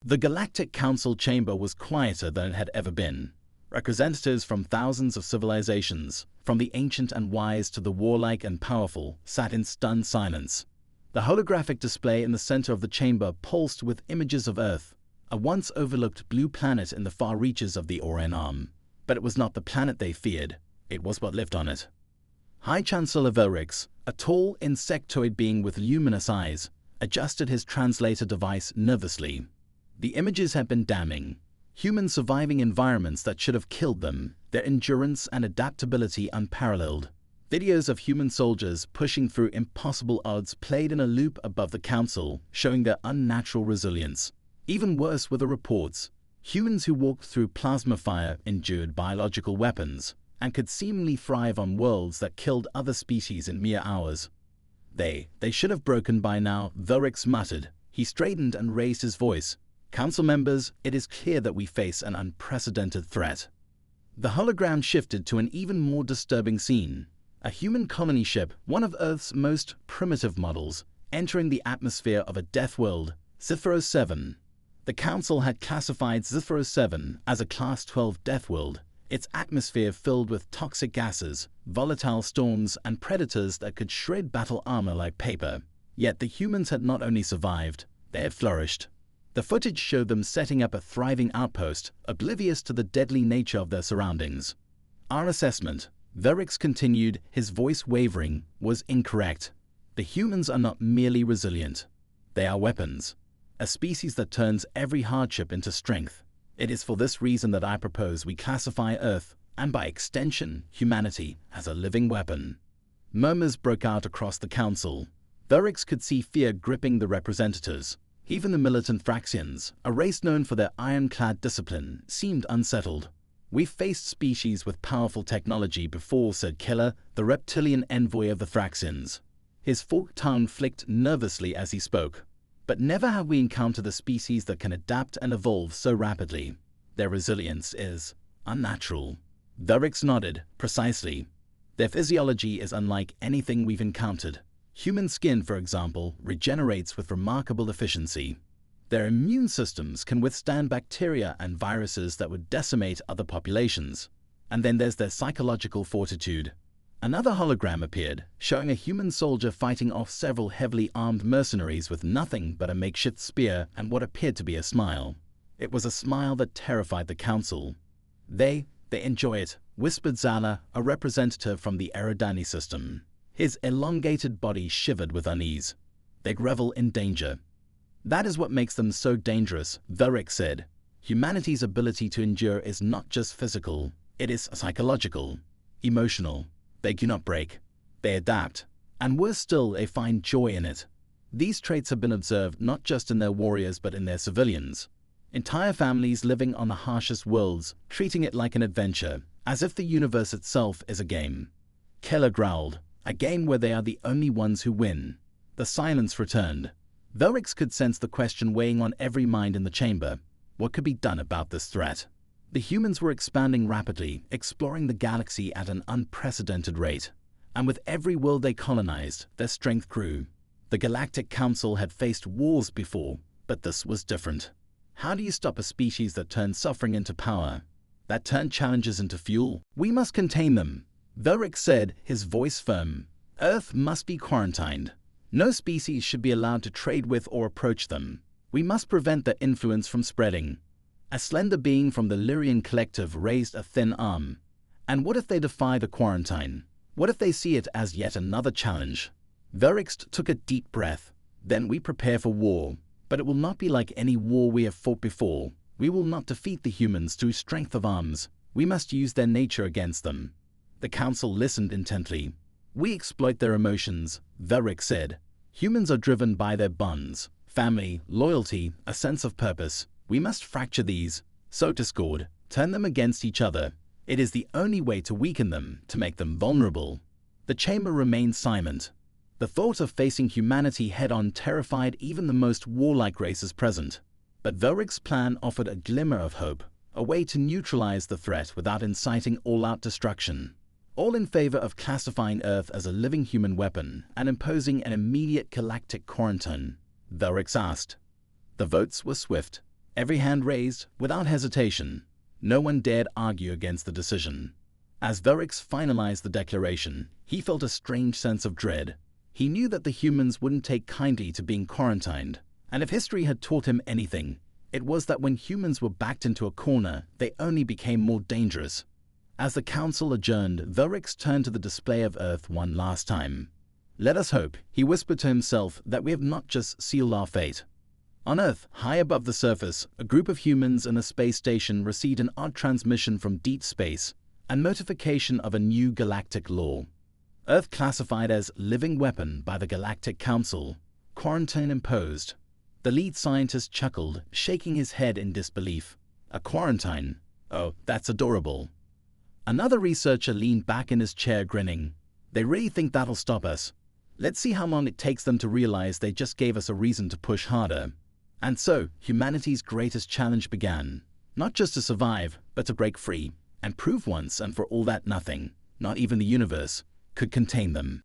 The Galactic Council chamber was quieter than it had ever been. Representatives from thousands of civilizations, from the ancient and wise to the warlike and powerful, sat in stunned silence. The holographic display in the center of the chamber pulsed with images of Earth, a once overlooked blue planet in the far reaches of the Orion Arm. But it was not the planet they feared, it was what lived on it. High Chancellor Velrix, a tall, insectoid being with luminous eyes, adjusted his translator device nervously. The images had been damning. Humans surviving environments that should have killed them, their endurance and adaptability unparalleled. Videos of human soldiers pushing through impossible odds played in a loop above the council, showing their unnatural resilience. Even worse were the reports. Humans who walked through plasma fire endured biological weapons, and could seemingly thrive on worlds that killed other species in mere hours. They should have broken by now, Velrix muttered. He straightened and raised his voice. Council members, it is clear that we face an unprecedented threat. The hologram shifted to an even more disturbing scene. A human colony ship, one of Earth's most primitive models, entering the atmosphere of a death world, Zithro 7. The Council had classified Zithro 7 as a Class 12 death world, its atmosphere filled with toxic gases, volatile storms, and predators that could shred battle armor like paper. Yet the humans had not only survived, they had flourished. The footage showed them setting up a thriving outpost, oblivious to the deadly nature of their surroundings. Our assessment, Velrix continued, his voice wavering, was incorrect. The humans are not merely resilient. They are weapons, a species that turns every hardship into strength. It is for this reason that I propose we classify Earth, and by extension, humanity, as a living weapon. Murmurs broke out across the council. Velrix could see fear gripping the representatives. Even the militant Thraxians, a race known for their ironclad discipline, seemed unsettled. "We've faced species with powerful technology before," said Keller, the reptilian envoy of the Thraxians. His forked tongue flicked nervously as he spoke. "But never have we encountered a species that can adapt and evolve so rapidly. Their resilience is unnatural." Velrix nodded. "Precisely. Their physiology is unlike anything we've encountered. Human skin, for example, regenerates with remarkable efficiency. Their immune systems can withstand bacteria and viruses that would decimate other populations. And then there's their psychological fortitude." Another hologram appeared, showing a human soldier fighting off several heavily armed mercenaries with nothing but a makeshift spear and what appeared to be a smile. It was a smile that terrified the council. They enjoy it," whispered Zala, a representative from the Eridani system. His elongated body shivered with unease. "They revel in danger." "That is what makes them so dangerous," Velrix said. "Humanity's ability to endure is not just physical, it is psychological, emotional. They do not break. They adapt. And worse still, they find joy in it. These traits have been observed not just in their warriors but in their civilians. Entire families living on the harshest worlds, treating it like an adventure, as if the universe itself is a game." Keller growled. "A game where they are the only ones who win." The silence returned. Velrix could sense the question weighing on every mind in the chamber. What could be done about this threat? The humans were expanding rapidly, exploring the galaxy at an unprecedented rate. And with every world they colonized, their strength grew. The Galactic Council had faced wars before, but this was different. How do you stop a species that turned suffering into power? That turned challenges into fuel? "We must contain them," Velrix said, his voice firm. "Earth must be quarantined. No species should be allowed to trade with or approach them. We must prevent their influence from spreading." A slender being from the Lyrian collective raised a thin arm. "And what if they defy the quarantine? What if they see it as yet another challenge?" Velrix took a deep breath. "Then we prepare for war. But it will not be like any war we have fought before. We will not defeat the humans through strength of arms. We must use their nature against them." The council listened intently. "We exploit their emotions," Velrix said. "Humans are driven by their bonds, family, loyalty, a sense of purpose. We must fracture these, sow discord, turn them against each other. It is the only way to weaken them, to make them vulnerable." The chamber remained silent. The thought of facing humanity head-on terrified even the most warlike races present. But Velrix's plan offered a glimmer of hope, a way to neutralize the threat without inciting all-out destruction. All in favor of classifying Earth as a living human weapon and imposing an immediate galactic quarantine? Velrix asked. The votes were swift. Every hand raised, without hesitation. No one dared argue against the decision. As Verix finalized the declaration, he felt a strange sense of dread. He knew that the humans wouldn't take kindly to being quarantined, and if history had taught him anything, it was that when humans were backed into a corner, they only became more dangerous. As the council adjourned, Verix turned to the display of Earth one last time. "Let us hope," he whispered to himself, "that we have not just sealed our fate." On Earth, high above the surface, a group of humans in a space station received an odd transmission from deep space, a notification of a new galactic law. Earth classified as living weapon by the Galactic Council. Quarantine imposed. The lead scientist chuckled, shaking his head in disbelief. A quarantine? Oh, that's adorable. Another researcher leaned back in his chair, grinning. They really think that'll stop us. Let's see how long it takes them to realize they just gave us a reason to push harder. And so, humanity's greatest challenge began. Not just to survive, but to break free, and prove once and for all that nothing, not even the universe, could contain them.